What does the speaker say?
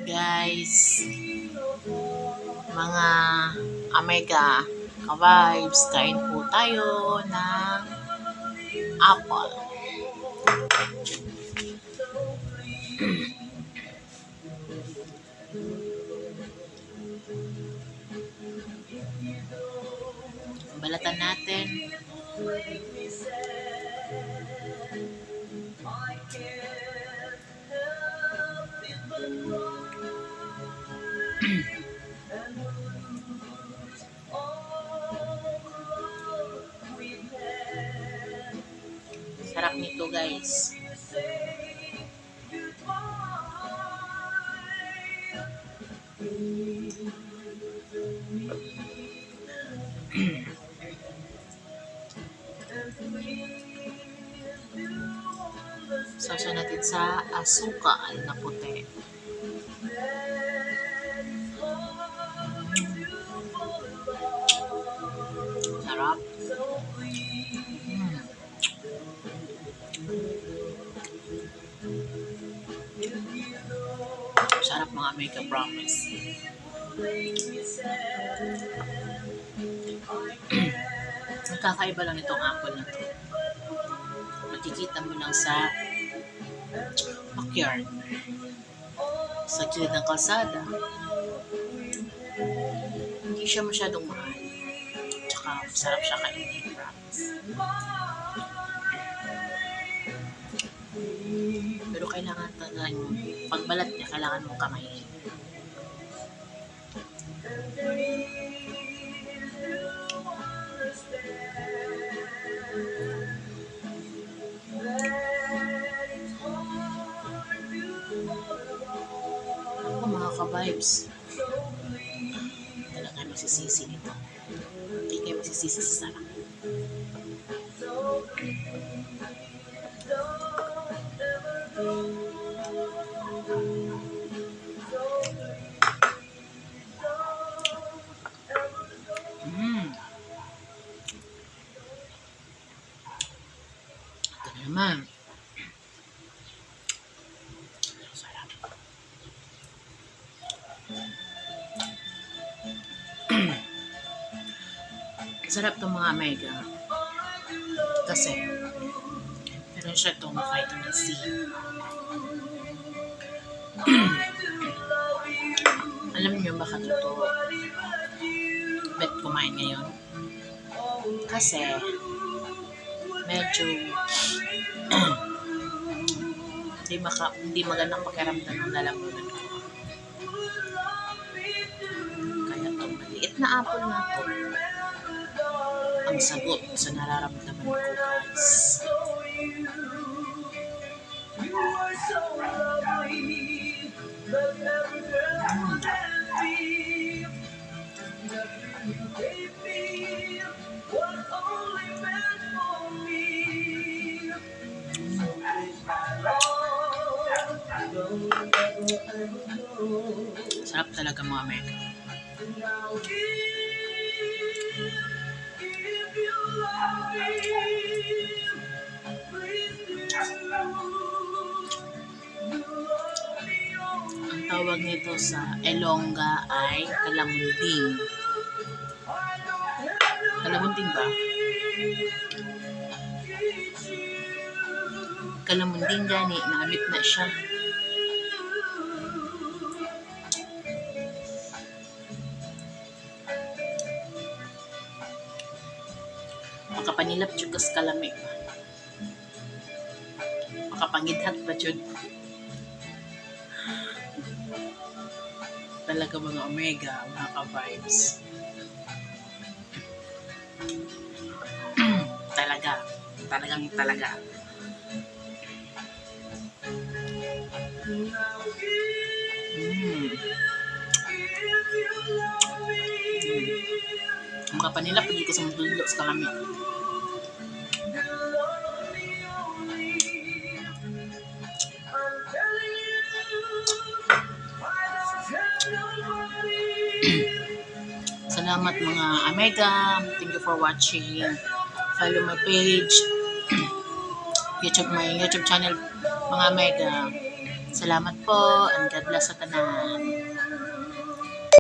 Guys, mga Omega ka-vibes, kain po tayo ng apple. Balatan natin. Sarap nito, guys. Sausaw natin sa asukal na puti. Sarap. Sarap mga Omega, promise. Nakakaiba lang itong apple na to. Makikita mo lang sa backyard, sa gilid ng kalsada. Hindi siya masyadong mahal. Tsaka masarap siya kainin, promise. Pero kailangan talaga yung pagbalat niya, kailangan mong kamayin. Ako mga ka-vibes, talaga magsisisi nito. Hindi kayo magsisisi sa sarap. Ito na naman. Sarap. Sarap itong mga Omega. Kasi meron siya itong vitamin C. Alam niyo baka totoo ba't kumain ngayon? Kasi medyo hindi magandang pakiramdam ng lalamunan ko. Kaya itong maliit na apple na to ang sagot sa nararamdaman ko, guys. Sarap talaga mga Omega. Ang tawag nito sa Ilongga ay kalamunding. Kalamunding ba? Kalamunding gani, naamit na siya. Makapanilap jud kas kalami. Makapangidhat pa jud. Talaga mga Omega, mga ka-vibes. Talaga. Makapanilap jud ko sa mudlo sa kalami. Salamat mga Omega. Thank you for watching. Follow my page. My YouTube channel mga Omega. Salamat po and God bless sa tanan.